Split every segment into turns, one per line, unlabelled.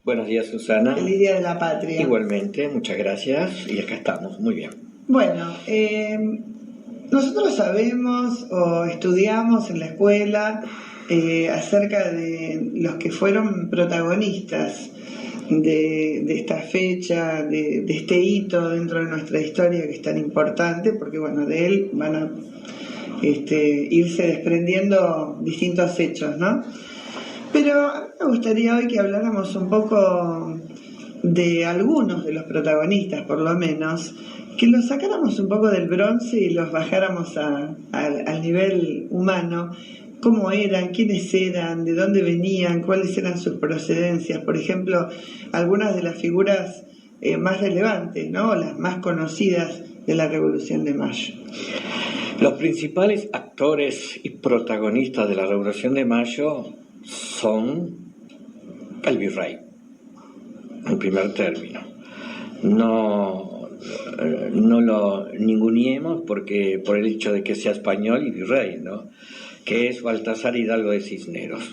Buenos días, Susana.
Feliz Día de la Patria.
Igualmente, muchas gracias y acá estamos, muy bien.
Bueno, nosotros sabemos o estudiamos en la escuela acerca de los que fueron protagonistas de esta fecha, de este hito dentro de nuestra historia que es tan importante, porque bueno, de él van a irse desprendiendo distintos hechos, ¿no? Pero a mí me gustaría hoy que habláramos un poco de algunos de los protagonistas, por lo menos, que los sacáramos un poco del bronce y los bajáramos al nivel humano, cómo eran, quiénes eran, de dónde venían, cuáles eran sus procedencias. Por ejemplo, algunas de las figuras más relevantes, ¿no? Las más conocidas de la Revolución de Mayo.
Los principales actores y protagonistas de la Revolución de Mayo son el virrey, en primer término. No lo ninguneemos porque por el hecho de que sea español y virrey, ¿no? Que es Baltasar Hidalgo de Cisneros.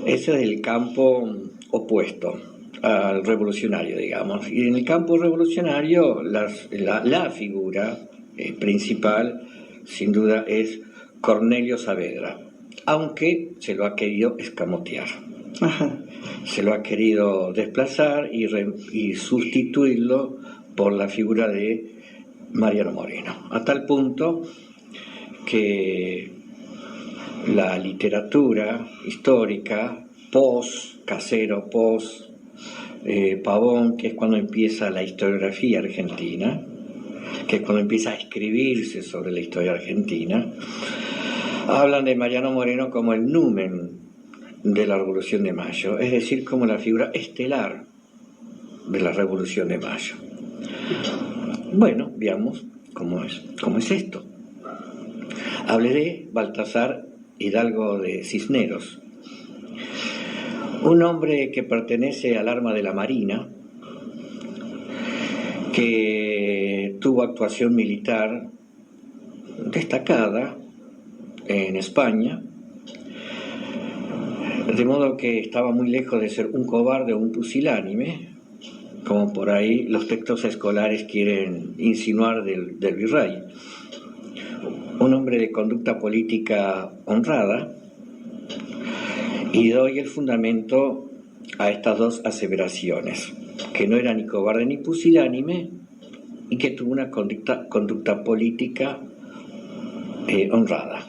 Ese es el campo opuesto al revolucionario, digamos. Y en el campo revolucionario la figura principal, sin duda, es Cornelio Saavedra, aunque se lo ha querido escamotear.
Ajá.
Se lo ha querido desplazar y sustituirlo por la figura de Mariano Moreno, a tal punto que la literatura histórica post-Casero, Pavón, que es cuando empieza la historiografía argentina, que es cuando empieza a escribirse sobre la historia argentina, hablan de Mariano Moreno como el numen de la Revolución de Mayo, es decir, como la figura estelar de la Revolución de Mayo. Bueno, veamos cómo es esto. Hablé de Baltasar Hidalgo de Cisneros, un hombre que pertenece al arma de la Marina, que tuvo actuación militar destacada en España, de modo que estaba muy lejos de ser un cobarde o un pusilánime, como por ahí los textos escolares quieren insinuar del virrey. Un hombre de conducta política honrada, y doy el fundamento a estas dos aseveraciones, que no era ni cobarde ni pusilánime y que tuvo una conducta política honrada.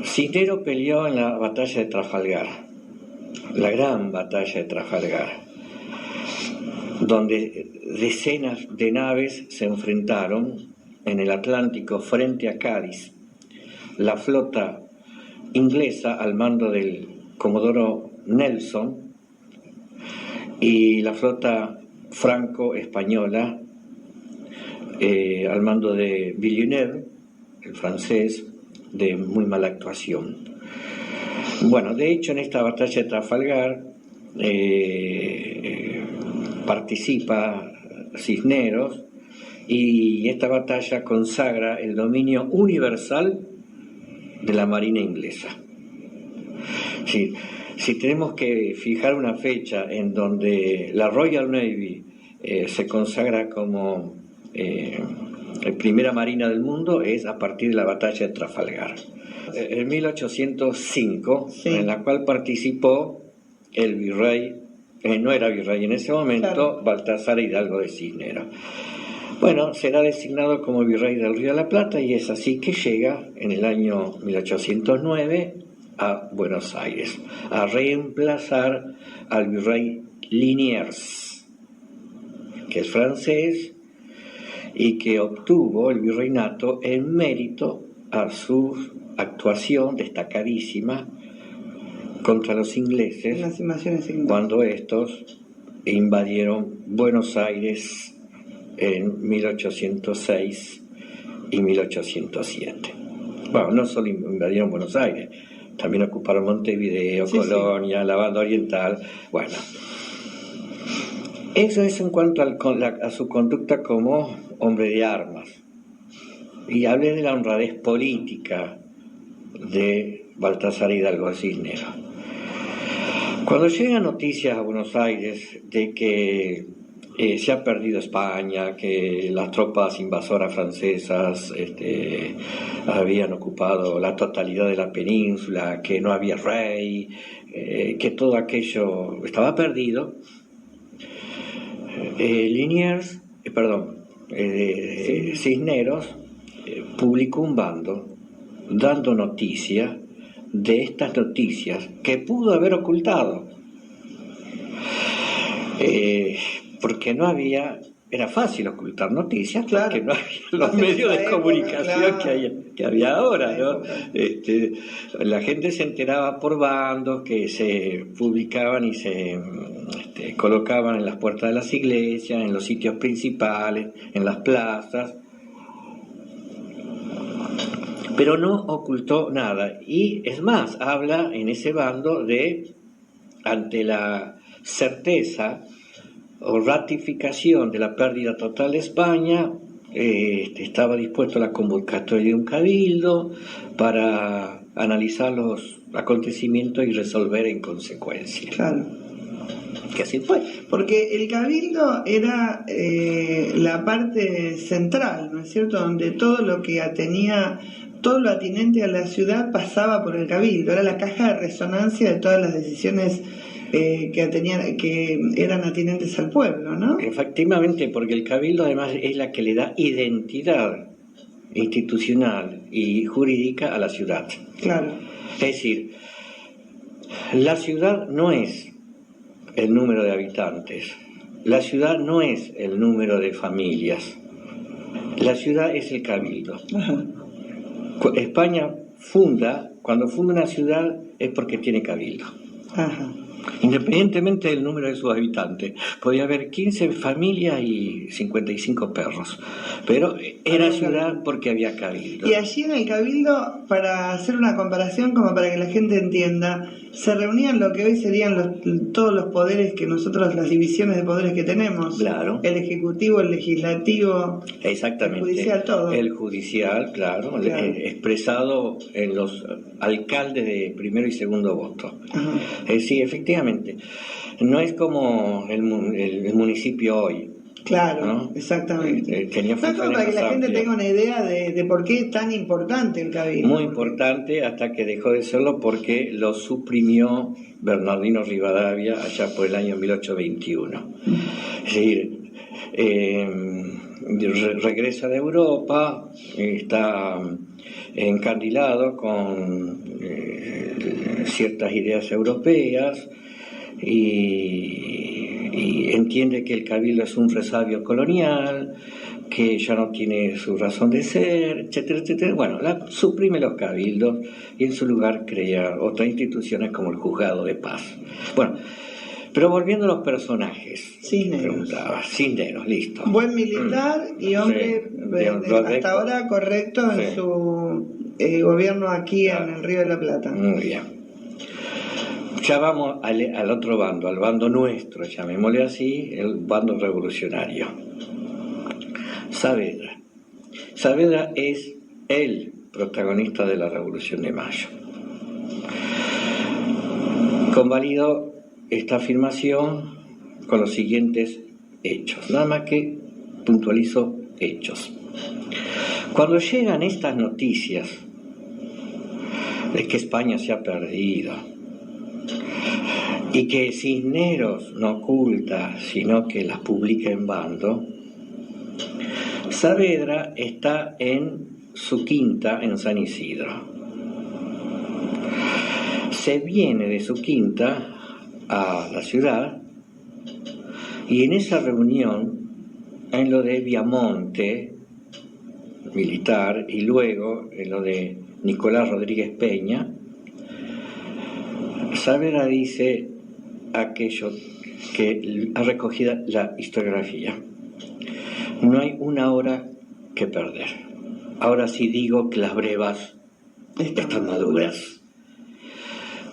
Cisneros peleó en la batalla de Trafalgar, la gran batalla de Trafalgar, donde decenas de naves se enfrentaron en el Atlántico frente a Cádiz. La flota inglesa al mando del comodoro Nelson y la flota franco-española al mando de Villeneuve, el francés, de muy mala actuación. Bueno, de hecho en esta batalla de Trafalgar participa Cisneros y esta batalla consagra el dominio universal de la Marina inglesa. Sí, si tenemos que fijar una fecha en donde la Royal Navy se consagra como la primera marina del mundo, es a partir de la batalla de Trafalgar. En 1805, sí, en la cual participó el virrey, no era virrey en ese momento, claro, Baltasar Hidalgo de Cisneros. Bueno, será designado como virrey del Río de la Plata y es así que llega en el año 1809 a Buenos Aires a reemplazar al virrey Liniers, que es francés y que obtuvo el virreinato en mérito a su actuación destacadísima contra los ingleses cuando estos invadieron Buenos Aires en 1806 y 1807. Bueno, no solo invadieron Buenos Aires, también ocuparon Montevideo, sí, Colonia, sí, la Banda Oriental. Bueno, eso es en cuanto a su conducta como hombre de armas. Y hablé de la honradez política de Baltasar Hidalgo de Cisneros. Cuando llegan noticias a Buenos Aires de que se ha perdido España, que las tropas invasoras francesas habían ocupado la totalidad de la península, que no había rey, que todo aquello estaba perdido, Cisneros publicó un bando dando noticia de estas noticias que pudo haber ocultado, porque no había, era fácil ocultar noticias,
claro,
porque no había los medios de comunicación que había ahora, ¿no? La gente se enteraba por bandos que se publicaban y se colocaban en las puertas de las iglesias, en los sitios principales, en las plazas, pero no ocultó nada. Y es más, habla en ese bando de, ante la certeza o ratificación de la pérdida total de España, estaba dispuesto a la convocatoria de un cabildo para analizar los acontecimientos y resolver en consecuencia.
Claro.
Que así fue.
Porque el cabildo era la parte central, ¿no es cierto?, donde todo lo que tenía, todo lo atinente a la ciudad pasaba por el cabildo, era la caja de resonancia de todas las decisiones que eran atinentes al pueblo, ¿no?
Efectivamente, porque el cabildo además es la que le da identidad institucional y jurídica a la ciudad.
Claro.
Es decir, la ciudad no es el número de habitantes, la ciudad no es el número de familias, la ciudad es el cabildo.
Ajá.
España cuando funda una ciudad es porque tiene cabildo.
Ajá.
Independientemente del número de sus habitantes, podía haber 15 familias y 55 perros, pero era ciudad porque había cabildo.
Y allí en el cabildo, para hacer una comparación, como para que la gente entienda, se reunían lo que hoy serían todos los poderes que nosotros, las divisiones de poderes que tenemos.
Claro.
El ejecutivo, el legislativo,
exactamente,
el judicial, todo.
El judicial, claro. Expresado en los alcaldes de primero y segundo voto. Sí, efectivamente. No es como el municipio hoy.
Claro,
¿no?
Exactamente.
Tenía
como para que la gente tenga una idea de por qué es tan importante el cabildo.
Muy importante, hasta que dejó de serlo porque lo suprimió Bernardino Rivadavia allá por el año 1821. Es decir, regresa de Europa, está encandilado con ciertas ideas europeas y entiende que el cabildo es un resabio colonial, que ya no tiene su razón de ser, etcétera, etcétera. Bueno, suprime los cabildos y en su lugar crea otras instituciones como el juzgado de paz. Bueno, pero volviendo a los personajes, Cisneros, listo.
Buen militar y hombre hasta ahora correcto en su gobierno aquí en el Río de la Plata.
Muy bien. Ya vamos al otro bando, al bando nuestro, llamémosle así, el bando revolucionario. Saavedra es el protagonista de la Revolución de Mayo. Convalido esta afirmación con los siguientes hechos, nada más que puntualizo hechos. Cuando llegan estas noticias de que España se ha perdido y que Cisneros no oculta, sino que las publica en bando, Saavedra está en su quinta en San Isidro. Se viene de su quinta a la ciudad y en esa reunión, en lo de Viamonte, militar, y luego en lo de Nicolás Rodríguez Peña, Saavedra dice aquello que ha recogido la historiografía: no hay una hora que perder. Ahora sí digo que las brevas están maduras.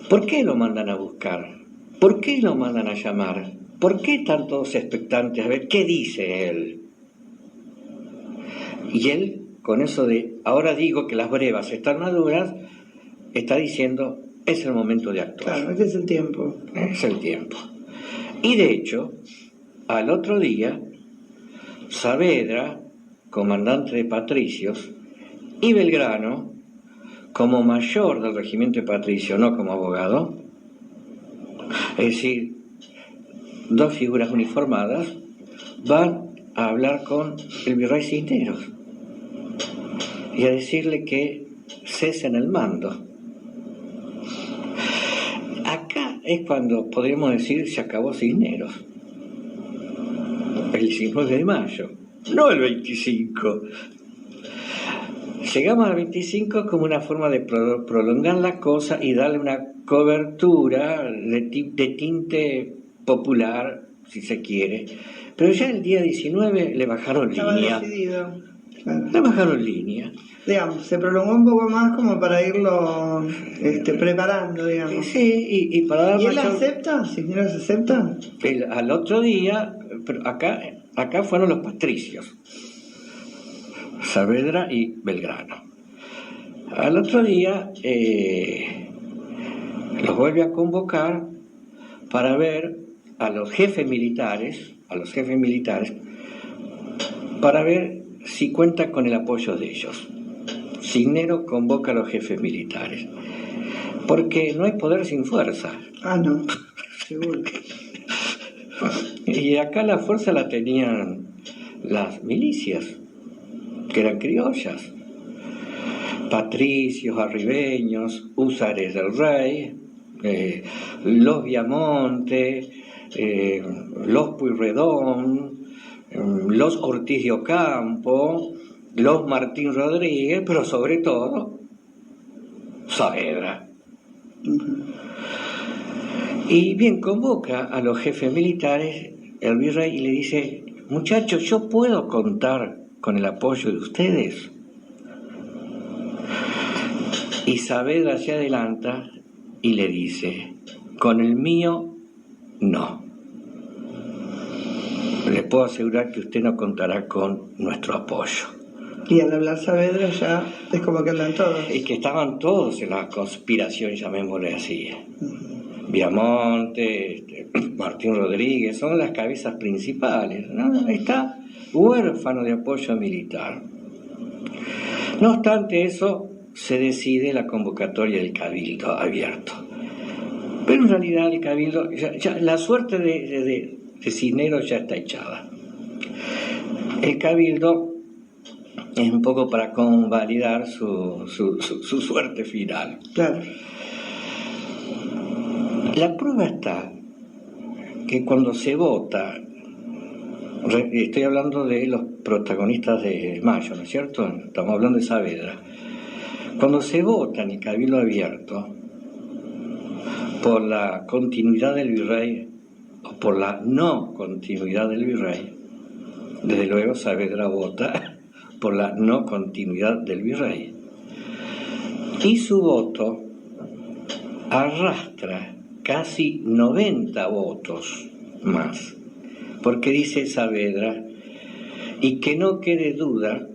¿Por qué lo mandan a buscar? ¿Por qué lo mandan a llamar? ¿Por qué están todos expectantes a ver qué dice él? Y él, con eso de ahora digo que las brevas están maduras, está diciendo es el momento de actuar.
Claro, este es el tiempo.
Es el tiempo. Y de hecho, al otro día, Saavedra, comandante de patricios, y Belgrano, como mayor del regimiento de patricios, no como abogado, es decir, dos figuras uniformadas, van a hablar con el virrey Cisneros y a decirle que cesen el mando. Acá es cuando podríamos decir se acabó Cisneros, el 19 de mayo, no el 25. Llegamos al 25 como una forma de prolongar la cosa y darle una cobertura de tinte popular, si se quiere. Pero ya el día 19 le bajaron
Estaba
línea.
decidido. Claro.
Le bajaron línea.
Digamos, se prolongó un poco más como para irlo preparando, digamos.
Sí, y para dar
¿Y él
mayor...
acepta? ¿Cisneros acepta?
Al otro día, pero acá fueron los patricios, Saavedra y Belgrano. Al otro día los vuelve a convocar para ver a los jefes militares, para ver si cuenta con el apoyo de ellos. Cisneros convoca a los jefes militares, porque no hay poder sin fuerza.
Ah, no, seguro.
Y acá la fuerza la tenían las milicias, que eran criollas, patricios, arribeños, húsares del rey, los Viamonte, los Pueyrredón, los Ortiz de Ocampo, los Martín Rodríguez, pero sobre todo Saavedra. Y bien, convoca a los jefes militares el virrey y le dice: muchachos, ¿yo puedo contar con el apoyo de ustedes? Y Saavedra se adelanta y le dice: con el mío, no. Le puedo asegurar que usted no contará con nuestro apoyo.
Y al hablar Saavedra ya es como que hablan todos.
Y que estaban todos en la conspiración, llamémosle así. Viamonte, Martín Rodríguez, son las cabezas principales, ¿no? Está huérfano de apoyo militar. No obstante eso, se decide la convocatoria del Cabildo abierto. Pero en realidad el Cabildo, la suerte de Cisneros ya está echada. El Cabildo es un poco para convalidar su suerte final.
Claro.
La prueba está que cuando se vota, estoy hablando de los protagonistas de Mayo, ¿no es cierto? Estamos hablando de Saavedra. Cuando se vota en el Cabildo abierto por la continuidad del virrey o por la no continuidad del virrey, desde luego Saavedra vota por la no continuidad del virrey. Y su voto arrastra casi 90 votos más, porque dice Saavedra, y que no quede duda,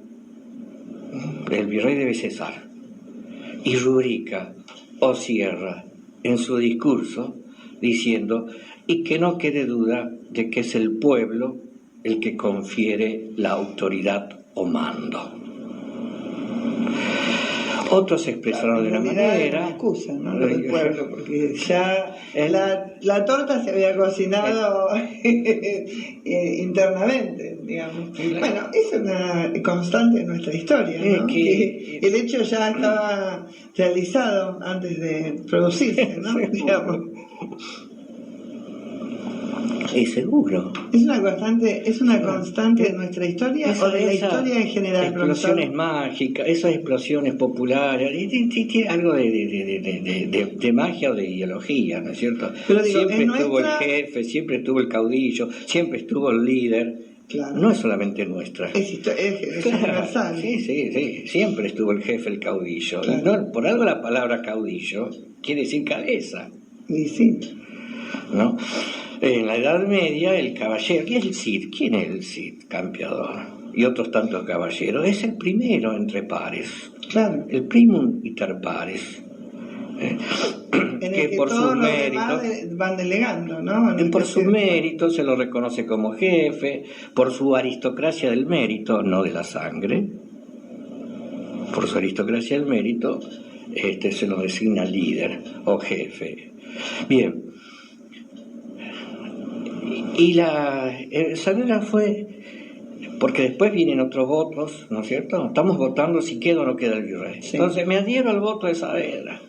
el virrey debe cesar, y rubrica o cierra en su discurso diciendo, y que no quede duda de que es el pueblo el que confiere la autoridad o mando. Otros se expresaron de una manera.
Era una excusa, ¿no? Lo del pueblo, porque ya la torta se había cocinado internamente, digamos. Bueno, es una constante en nuestra historia, ¿no? Que el hecho ya estaba realizado antes de producirse, ¿no? Digamos.
Es seguro.
¿Es una constante de nuestra historia o de la historia en general?
Explosiones mágicas, esas explosiones populares, tiene algo de magia o de ideología, ¿no es cierto?
Pero digo,
siempre estuvo el jefe, siempre estuvo el caudillo, siempre estuvo el líder.
Claro.
No es solamente nuestra.
Es universal.
Sí, siempre estuvo el jefe, el caudillo.
Claro.
Y no, por algo la palabra caudillo quiere decir cabeza.
Y sí.
¿No? En la Edad Media, el caballero, ¿quién es el Cid? ¿Quién es el Cid? Campeador. Y otros tantos caballeros. Es el primero entre pares.
Claro.
El primum inter pares.
En
que
el que
por
todos
sus
los
méritos,
demás van delegando, ¿no? En el
por
que
sus méritos se lo reconoce como jefe, por su aristocracia del mérito, no de la sangre, por su aristocracia del mérito, se lo designa líder o jefe. Bien. Y Saavedra fue, porque después vienen otros votos, ¿no es cierto? Estamos votando si queda o no queda el virrey.
Sí.
Entonces me adhiero al voto de Saavedra,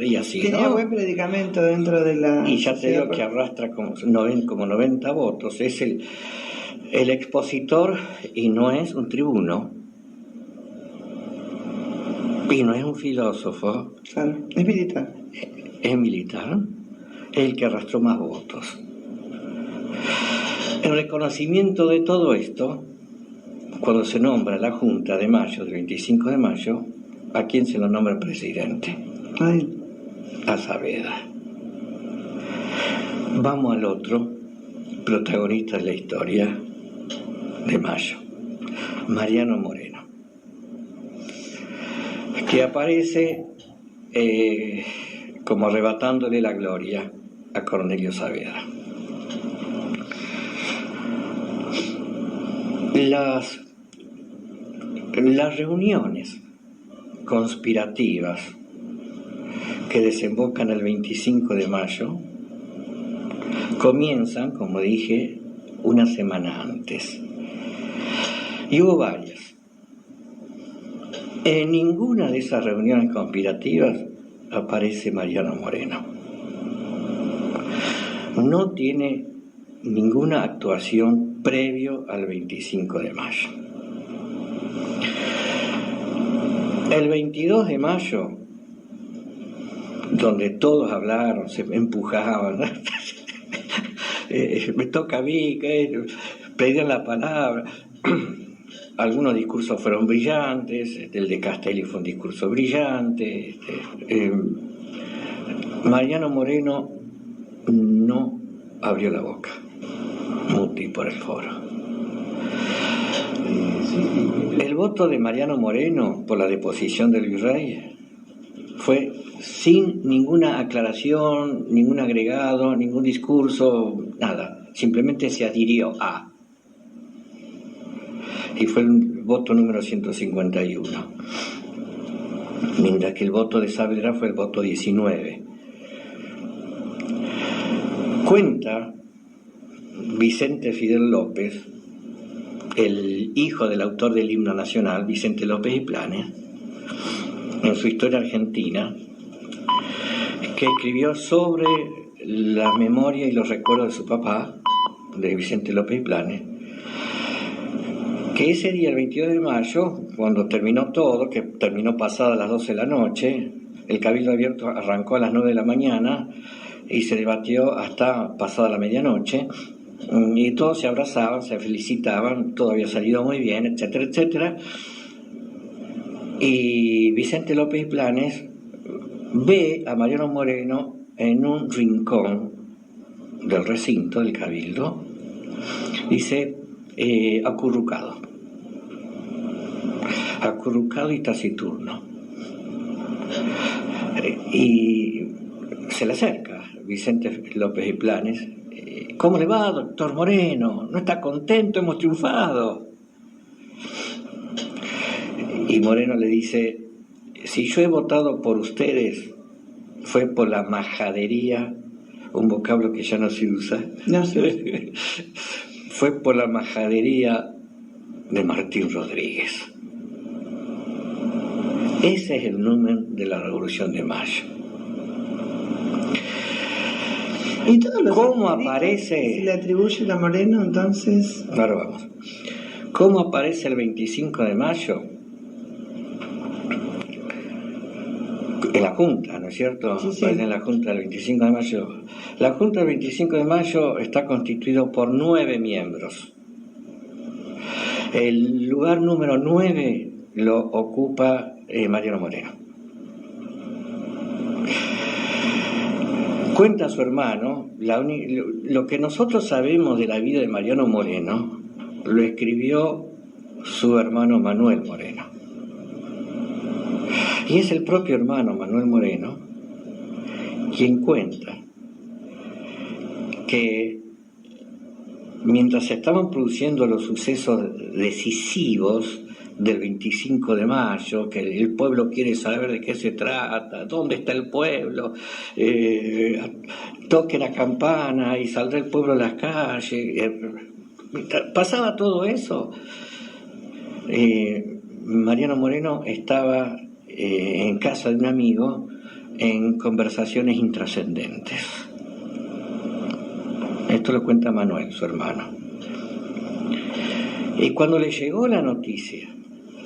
y así,
tenía
¿no?
buen predicamento dentro de la
Y ya te
sociedad
digo que arrastra como 90 votos, es el expositor y no es un tribuno, y no es un filósofo,
Claro, es militar.
es militar, es el que arrastró más votos. En reconocimiento de todo esto, cuando se nombra la Junta de mayo, del 25 de mayo, ¿a quién se lo nombra presidente?
Ay.
A Saavedra. Vamos al otro protagonista de la historia de mayo, Mariano Moreno, que aparece como arrebatándole la gloria a Cornelio Saavedra. Las reuniones conspirativas que desembocan el 25 de mayo comienzan, como dije, una semana antes. Y hubo varias. En ninguna de esas reuniones conspirativas aparece Mariano Moreno. No tiene ninguna actuación previo al 25 de mayo. El 22 de mayo, donde todos hablaron, se empujaban, me toca a mí, pedían la palabra. Algunos discursos fueron brillantes, el de Castelli fue un discurso brillante. Mariano Moreno no abrió la boca, muti por el foro. El voto de Mariano Moreno por la deposición del virrey fue sin ninguna aclaración, ningún agregado, ningún discurso, nada. Simplemente se adhirió a. Y fue el voto número 151. Mientras que el voto de Saavedra fue el voto 19. Cuenta Vicente Fidel López, el hijo del autor del himno nacional, Vicente López y Planes, en su Historia Argentina, que escribió sobre la memoria y los recuerdos de su papá, de Vicente López y Planes, que ese día, el 22 de mayo, cuando terminó todo, que terminó pasadas las 12 de la noche, el Cabildo Abierto arrancó a las 9 de la mañana y se debatió hasta pasada la medianoche, y todos se abrazaban, se felicitaban, todo había salido muy bien, etcétera, etcétera. Y Vicente López y Planes ve a Mariano Moreno en un rincón del recinto del Cabildo, dice, acurrucado y taciturno. Y se le acerca Vicente López y Planes. ¿Cómo le va, doctor Moreno? ¿No está contento? Hemos triunfado. Y Moreno le dice, si yo he votado por ustedes, fue por la majadería, un vocablo que ya no se usa.
No sé.
Fue por la majadería de Martín Rodríguez. Ese es el numen de la Revolución de Mayo.
¿Y todos los
¿Cómo aparece?
Se le atribuye a Moreno, entonces.
Ahora vamos. ¿Cómo aparece el 25 de mayo? En la Junta, ¿no es cierto?
Sí, sí.
En la Junta del 25 de mayo. La Junta del 25 de mayo está constituida por 9 miembros. El lugar número 9 lo ocupa Mariano Moreno. Cuenta su hermano, lo que nosotros sabemos de la vida de Mariano Moreno, lo escribió su hermano Manuel Moreno. Y es el propio hermano Manuel Moreno quien cuenta que mientras se estaban produciendo los sucesos decisivos del 25 de mayo, que el pueblo quiere saber de qué se trata, dónde está el pueblo, toque la campana y saldrá el pueblo a las calles. Pasaba todo eso. Mariano Moreno estaba en casa de un amigo en conversaciones intrascendentes. Esto lo cuenta Manuel, su hermano. Y cuando le llegó la noticia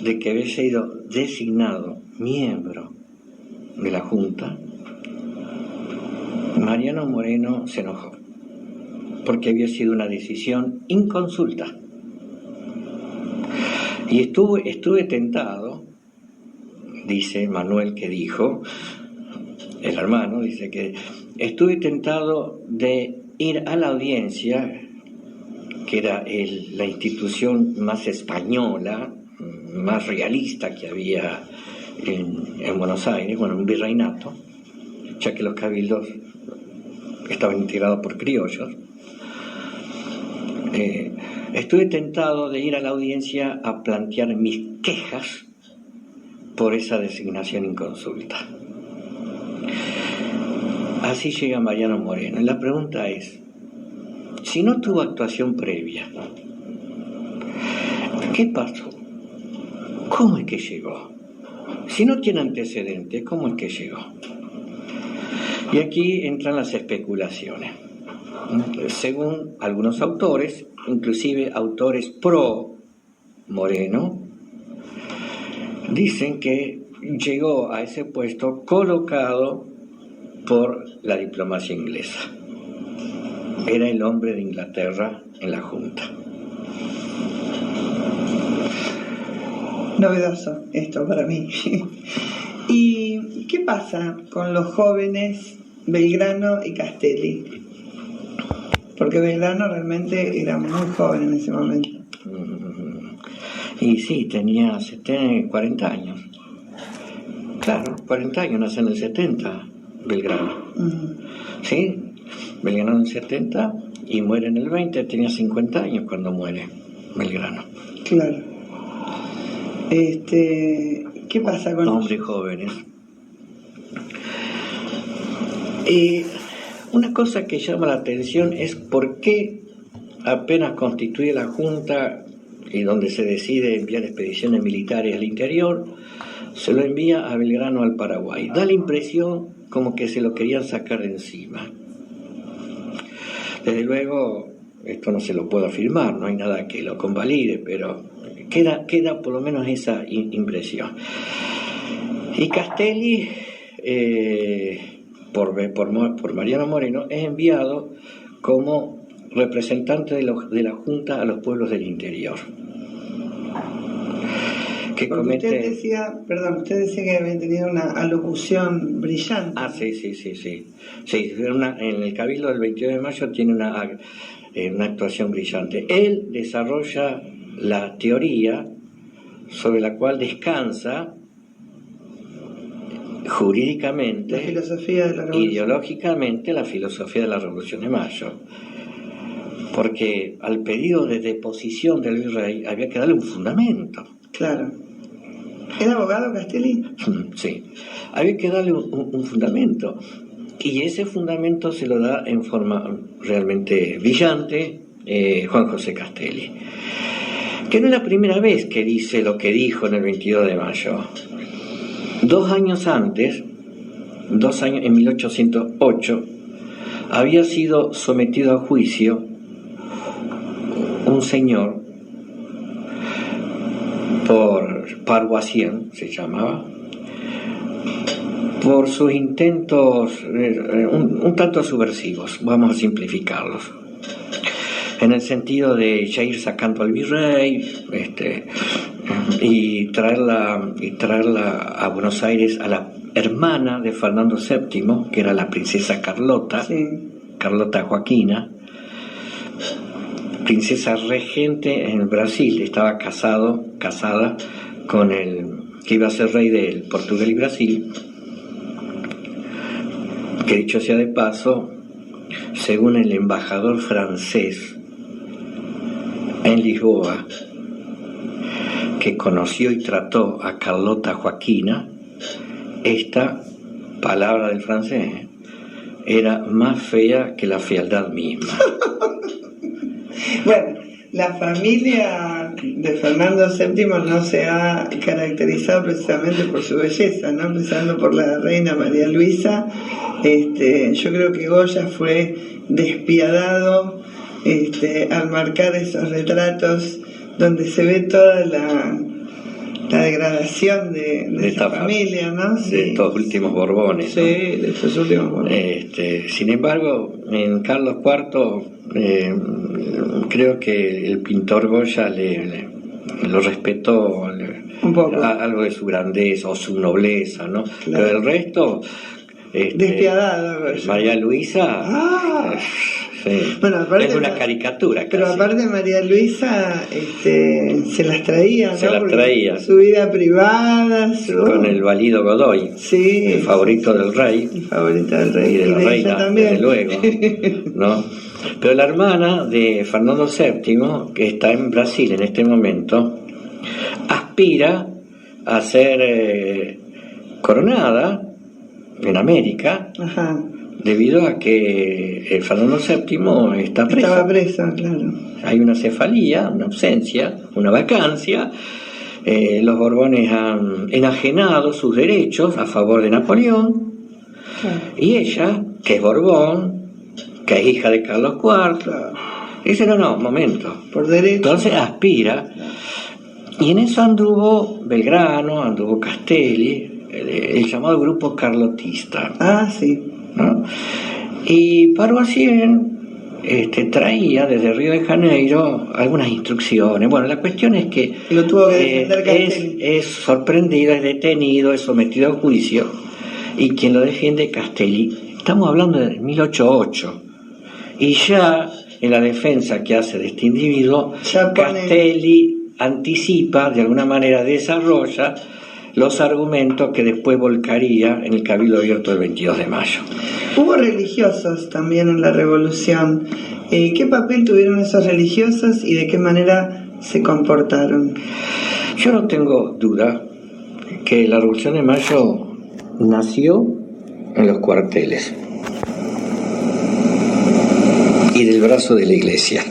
de que había sido designado miembro de la Junta, Mariano Moreno se enojó, porque había sido una decisión inconsulta. Y estuve tentado, dice Manuel, que dijo, el hermano, dice que estuve tentado de ir a la audiencia, que era la institución más española, más realista que había en Buenos Aires, bueno, un virreinato, ya que los cabildos estaban integrados por criollos. Estuve tentado de ir a la audiencia a plantear mis quejas por esa designación inconsulta. Así llega Mariano Moreno. Y la pregunta es, si no tuvo actuación previa, ¿qué pasó? ¿Cómo es que llegó? Si no tiene antecedentes, ¿cómo es que llegó? Y aquí entran las especulaciones. Según algunos autores, inclusive autores pro Moreno, dicen que llegó a ese puesto colocado por la diplomacia inglesa. Era el hombre de Inglaterra en la Junta.
Novedoso esto para mí. ¿Y qué pasa con los jóvenes Belgrano y Castelli? Porque Belgrano realmente era muy joven en ese momento.
Y sí, tenía 40 años. Claro, 40 años, nace en el 70, Belgrano. Sí, Belgrano en el 70 y muere en el 20, tenía 50 años cuando muere Belgrano.
Claro. ¿Qué pasa con
hombres jóvenes? Una cosa que llama la atención es por qué apenas constituye la Junta y donde se decide enviar expediciones militares al interior, se lo envía a Belgrano al Paraguay. Da la impresión como que se lo querían sacar de encima. Desde luego, esto no se lo puedo afirmar, no hay nada que lo convalide, pero queda por lo menos esa impresión. Y Castelli, por Mariano Moreno, es enviado como representante de la Junta a los pueblos del interior.
Usted decía que habían tenido una alocución brillante.
Sí. En el Cabildo del 22 de mayo tiene una actuación brillante. Él desarrolla la teoría sobre la cual descansa jurídicamente,
la filosofía de la revolución.
Ideológicamente, la filosofía de la Revolución de Mayo. Porque al pedido de deposición del virrey había que darle un fundamento.
Claro. ¿Era abogado Castelli?
Sí. Había que darle un fundamento. Y ese fundamento se lo da en forma realmente brillante Juan José Castelli. Que no es la primera vez que dice lo que dijo en el 22 de mayo. 2 años antes, en 1808, había sido sometido a juicio un señor por Parguasien, se llamaba, por sus intentos un tanto subversivos, vamos a simplificarlos, en el sentido de ya ir sacando al virrey y traerla a Buenos Aires a la hermana de Fernando VII, que era la princesa Carlota,
sí.
Carlota Joaquina, princesa regente en el Brasil, estaba casada con el que iba a ser rey de Portugal y Brasil, que dicho sea de paso, según el embajador francés en Lisboa, que conoció y trató a Carlota Joaquina, esta palabra del francés era más fea que la fealdad misma.
Bueno, la familia de Fernando VII no se ha caracterizado precisamente por su belleza, ¿no? Empezando por la reina María Luisa. Yo creo que Goya fue despiadado al marcar esos retratos donde se ve toda la degradación de esta familia, ¿no? Sí,
de estos últimos Borbones,
sí, ¿no? De estos últimos Borbones.
Sin embargo, en Carlos IV creo que el pintor Goya lo respetó,
un poco,
algo de su grandeza o su nobleza, ¿no? Claro. Pero el resto,
despiadado Goya.
María Luisa, sí. Bueno, aparte, es una caricatura.
Pero casi. Aparte María Luisa se las traía, ¿no?
Se las traía.
Su vida privada,
con el valido Godoy,
sí,
el favorito del rey.
El favorito del rey.
Y de la reina, también. Desde luego, ¿no? Pero la hermana de Fernando VII, que está en Brasil en este momento, aspira a ser coronada en América.
Ajá.
Debido a que Fernando VII está preso.
Estaba preso, claro.
Hay una cefalía, una ausencia, una vacancia. Los Borbones han enajenado sus derechos a favor de Napoleón. Claro. Y ella, que es Borbón, que es hija de Carlos IV, claro, dice, no, momento.
Por derecho.
Entonces aspira. Y en eso anduvo Belgrano, anduvo Castelli, el llamado grupo carlotista.
Ah, sí.
¿No? Y Parvacien traía desde Río de Janeiro algunas instrucciones. Bueno, la cuestión es que
lo tuvo que defender
es sorprendido, es detenido, es sometido a juicio, y quien lo defiende Castelli. Estamos hablando de 1808, y ya en la defensa que hace de este individuo, Castelli anticipa, de alguna manera desarrolla los argumentos que después volcaría en el Cabildo Abierto del 22 de mayo.
Hubo religiosos también en la Revolución. ¿Qué papel tuvieron esos religiosos y de qué manera se comportaron?
Yo no tengo duda que la Revolución de Mayo nació en los cuarteles y del brazo de la iglesia.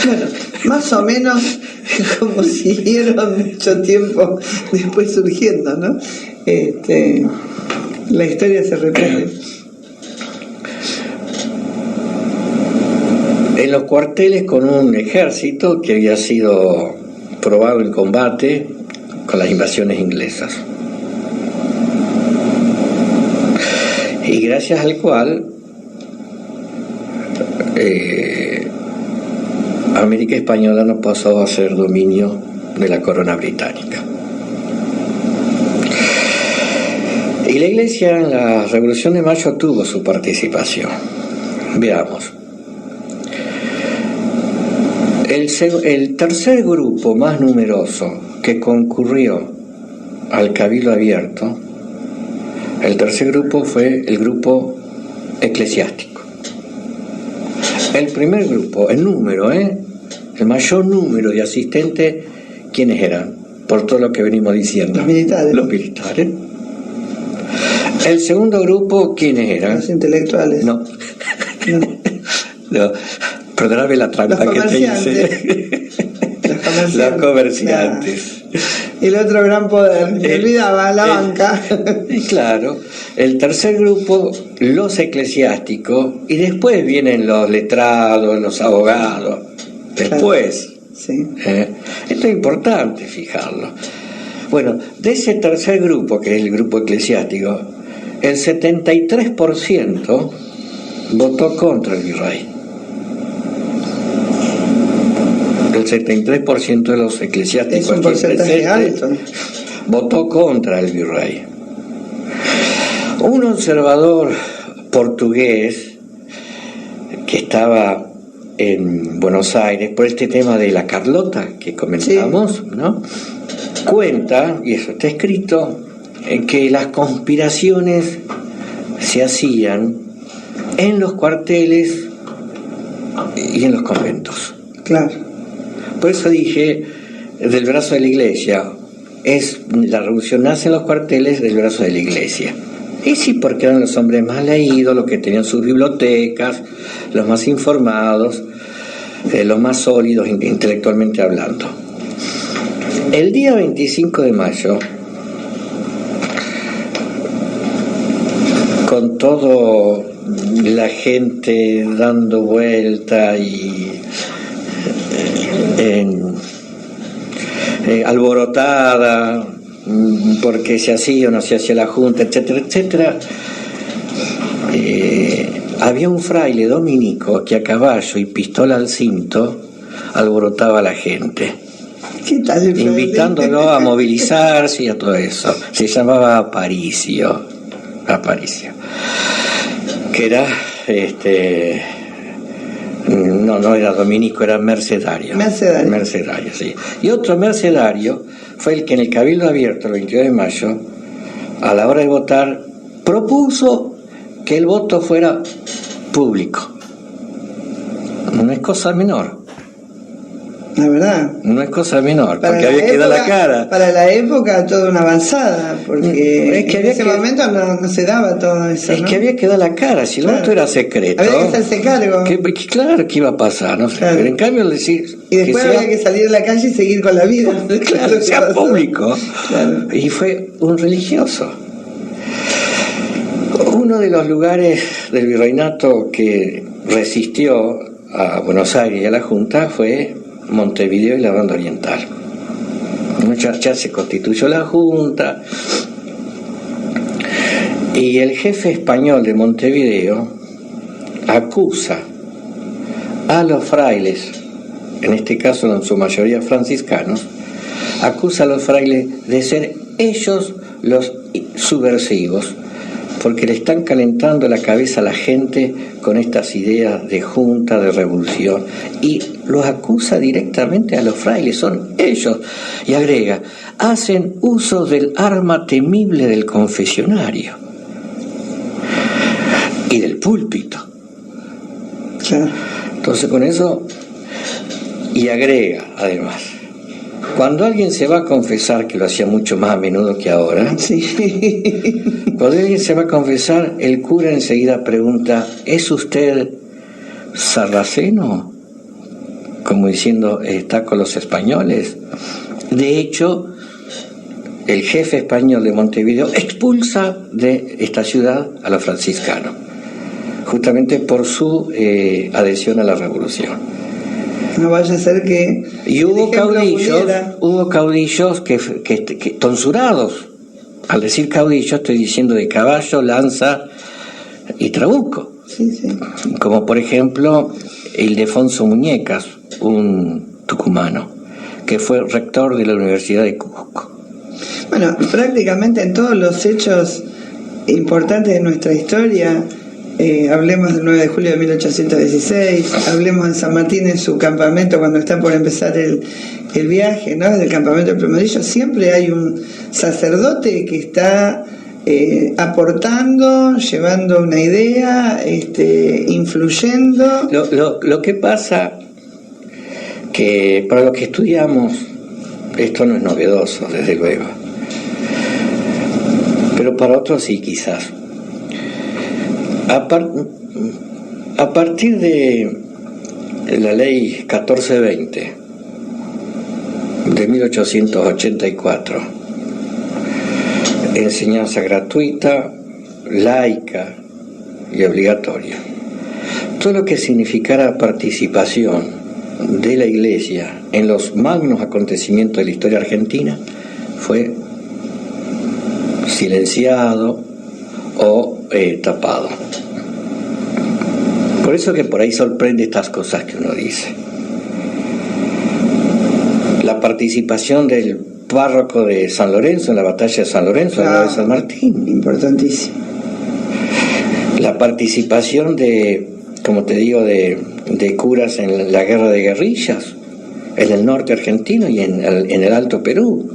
Bueno, más o menos como siguieron mucho tiempo después surgiendo, ¿no? La historia se repite.
En los cuarteles, con un ejército que había sido probado en combate con las invasiones inglesas, y gracias al cual América Española no pasó a ser dominio de la corona británica. Y la Iglesia en la Revolución de Mayo tuvo su participación. Veamos. El tercer grupo más numeroso que concurrió al Cabildo Abierto, el tercer grupo fue el grupo eclesiástico. El primer grupo, el número, el mayor número de asistentes, ¿quiénes eran? Por todo lo que venimos diciendo.
Los militares.
Los militares. El segundo grupo, ¿quiénes eran?
Los intelectuales.
No. No. Perdóname la trampa que te hice. Los comerciantes.
Y el otro gran poder, me olvidaba, la banca.
Y claro, el tercer grupo, los eclesiásticos, y después vienen los letrados, los abogados. Después.
Claro. Sí.
Esto es importante fijarlo. Bueno, de ese tercer grupo, que es el grupo eclesiástico, el 73% votó contra el virrey. El 73% de los eclesiásticos
es un porcentaje alto.
Votó contra el virrey. Un observador portugués que estaba en Buenos Aires por este tema de la Carlota que comentamos, sí, ¿no? cuenta, y eso está escrito, que las conspiraciones se hacían en los cuarteles y en los conventos.
Claro.
Por eso dije del brazo de la iglesia. La revolución nace en los cuarteles del brazo de la iglesia. Y sí, porque eran los hombres más leídos, los que tenían sus bibliotecas, los más informados, los más sólidos intelectualmente hablando. El día 25 de mayo, con todo la gente dando vuelta y alborotada porque se hacía o no se hacía la junta, etcétera, etcétera, había un fraile dominico que a caballo y pistola al cinto alborotaba a la gente,
¿qué tal el fraile?
Invitándolo a movilizarse y a todo eso. Se llamaba Aparicio, que era no era dominico, era mercedario, sí. Y otro mercedario fue el que en el Cabildo Abierto el 22 de mayo, a la hora de votar, propuso que el voto fuera público. No es cosa menor.
La verdad.
No es cosa menor, porque había que dar la cara.
Para la época toda una avanzada, porque en ese momento no se daba todo eso.
Es que había que dar la cara, si el voto era secreto.
Había que hacerse cargo.
Claro que iba a pasar, no sé. Claro. Pero en cambio el decir.
Y después había que salir a la calle y seguir con la vida.
Claro, sea público. Claro. Y fue un religioso. Uno de los lugares del virreinato que resistió a Buenos Aires y a la Junta fue Montevideo y la Banda Oriental. Ya se constituyó la Junta y el jefe español de Montevideo acusa a los frailes, en este caso en su mayoría franciscanos, acusa a los frailes de ser ellos los subversivos, porque le están calentando la cabeza a la gente con estas ideas de junta, de revolución, y los acusa directamente a los frailes, son ellos, y agrega, hacen uso del arma temible del confesionario y del púlpito.
Claro.
Entonces con eso, y agrega además, cuando alguien se va a confesar, que lo hacía mucho más a menudo que ahora,
sí.
Cuando alguien se va a confesar, el cura enseguida pregunta, ¿es usted sarraceno? Como diciendo, ¿está con los españoles? De hecho, el jefe español de Montevideo expulsa de esta ciudad a los franciscanos, justamente por su adhesión a la revolución.
No vaya a ser que...
Y hubo caudillos que tonsurados. Al decir caudillo estoy diciendo de caballo, lanza y trabuco.
Sí, sí.
Como por ejemplo Ildefonso Muñecas, un tucumano, que fue rector de la Universidad de Cusco.
Bueno, prácticamente en todos los hechos importantes de nuestra historia, hablemos del 9 de julio de 1816, hablemos de San Martín en su campamento cuando está por empezar el viaje, ¿no? Desde el campamento del Promodillo, siempre hay un sacerdote que está aportando, llevando una idea, influyendo.
Lo que pasa que para los que estudiamos esto no es novedoso, desde luego, pero para otros sí, quizás. A partir de la ley 1420 de 1884, enseñanza gratuita, laica y obligatoria, todo lo que significara participación de la Iglesia en los magnos acontecimientos de la historia argentina fue silenciado o tapado. Por eso que por ahí sorprende estas cosas que uno dice. La participación del párroco de San Lorenzo en la batalla de San Lorenzo, en la de San Martín.
Importantísimo.
La participación de, como te digo, de curas en la guerra de guerrillas, en el norte argentino y en el Alto Perú.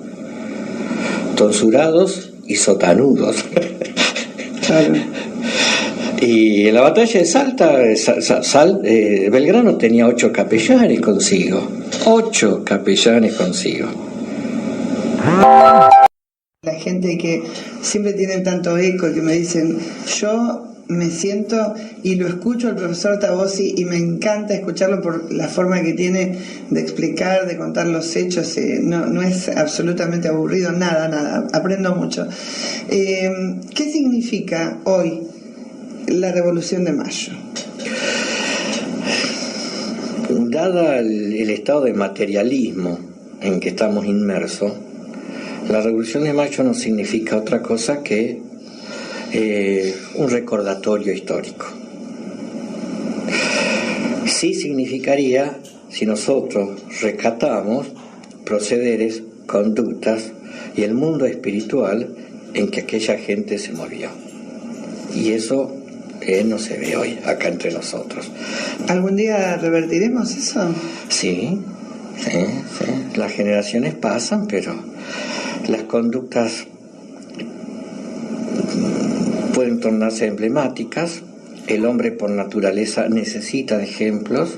tonsurados y sotanudos.
Claro.
Y en la batalla de Salta, Belgrano tenía 8 capellanes consigo. 8 capellanes consigo.
La gente que siempre tienen tanto eco y que me dicen, yo me siento y lo escucho al profesor Tabossi y me encanta escucharlo por la forma que tiene de explicar, de contar los hechos, no es absolutamente aburrido, nada, aprendo mucho. ¿Qué significa hoy la Revolución de Mayo?
Dada el estado de materialismo en que estamos inmersos, la Revolución de Mayo no significa otra cosa que un recordatorio histórico. Sí significaría, si nosotros rescatamos procederes, conductas y el mundo espiritual en que aquella gente se movió. Y eso no se ve hoy acá entre nosotros.
¿Algún día revertiremos eso?
Sí. Las generaciones pasan, pero las conductas pueden tornarse emblemáticas. El hombre por naturaleza necesita de ejemplos,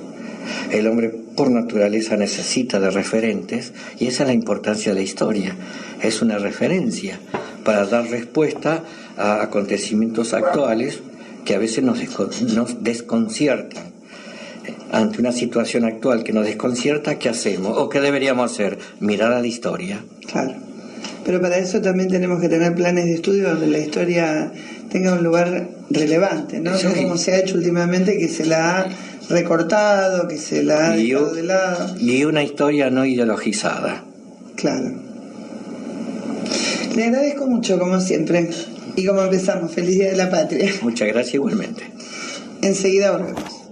el hombre por naturaleza necesita de referentes, y esa es la importancia de la historia. Es una referencia para dar respuesta a acontecimientos actuales que a veces nos desconciertan. Ante una situación actual que nos desconcierta, ¿qué hacemos? ¿O qué deberíamos hacer? Mirar a la historia.
Claro. Pero para eso también tenemos que tener planes de estudio donde la historia tenga un lugar relevante, ¿no? Sí. No como se ha hecho últimamente, que se la ha recortado, que se la ha dejado de lado.
Y una historia no ideologizada.
Claro. Le agradezco mucho, como siempre. Y como empezamos, feliz Día de la Patria.
Muchas gracias igualmente.
Enseguida volvemos.